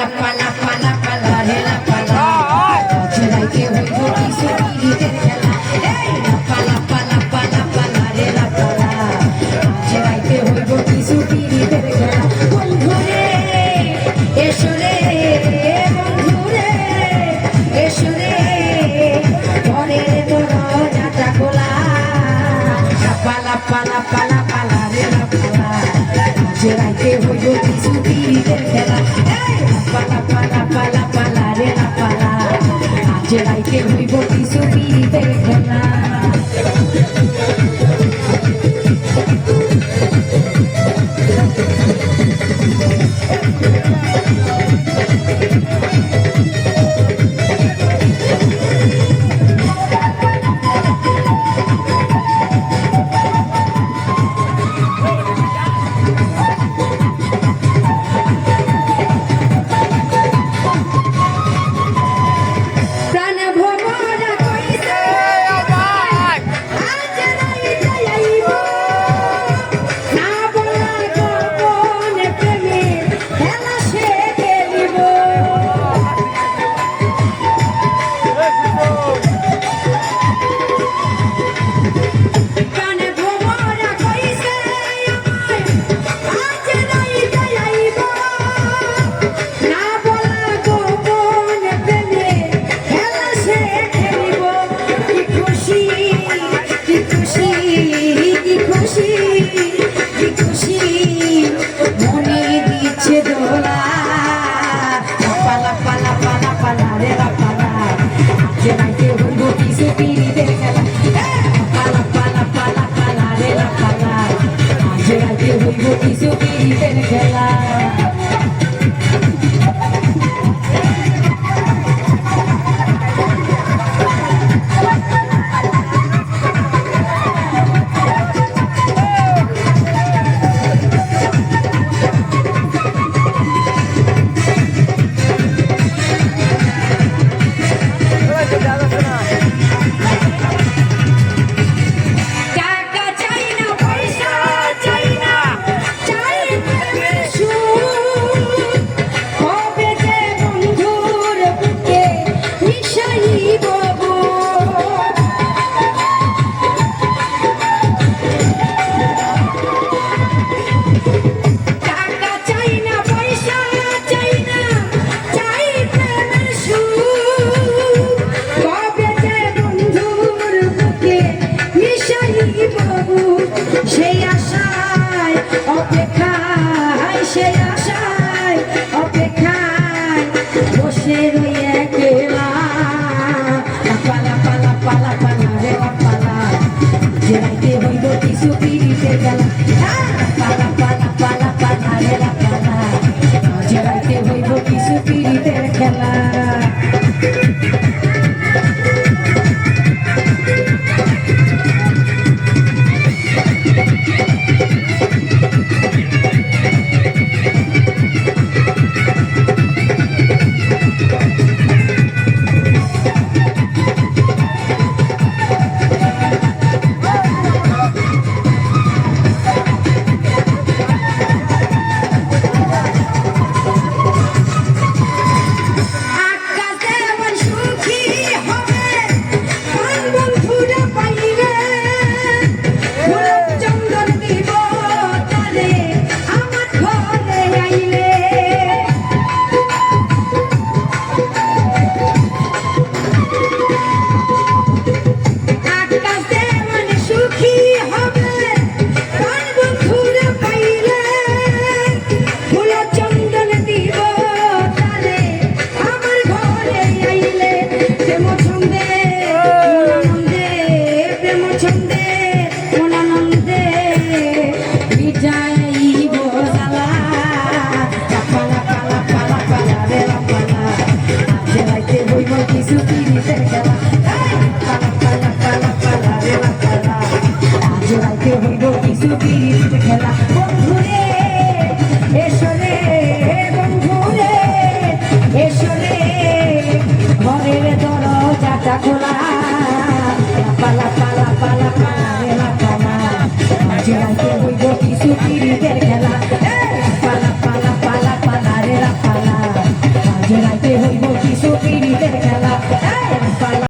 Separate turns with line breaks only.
লাপ্পা লাপ্পা লাপ্পা লারে লাপ্পা লা আজ রাইতে হইব কিছু পিরিতের খেলা এই লাপ্পা লাপ্পা লাপ্পা লাপ্পা লারে লাপ্পা লা আজ রাইতে হইব কিছু পিরিতের খেলা বন্ধুরে এসো রে বন্ধুরে এসো রে ঘরের দরজাটা খোলা লাপ্পা লাপ্পা লাপ্পা লাপ্পা লারে লাপ্পা লা আজ রাইতে হইব কিছু পিরিতের খেলা এই লাপ্পা লাপ্পা লাপ্পা লাপ্পা লারে লাপ্পা লা আজ রাইতে হইব কিছু পিরিতের খেলা কিছু পিরিতের খেলা সেই আশায় অপেক্ষায় বসে রই একলা পালা পালা পালা পালা রে পালা যে রাইতে হইব কিছু পিরিতের খেলা পালা পালা পালা পালা রে পালা যে রাইতে হইব কিছু পিরিতের খেলা খেলা বন্ধুরে এসো রে বন্ধুরে এসো রে ঘরের দরজাটা খোলা পালা পালা পালা পালা রে পালা আজ রাইতে হইব কিছু পিরিতের খেলা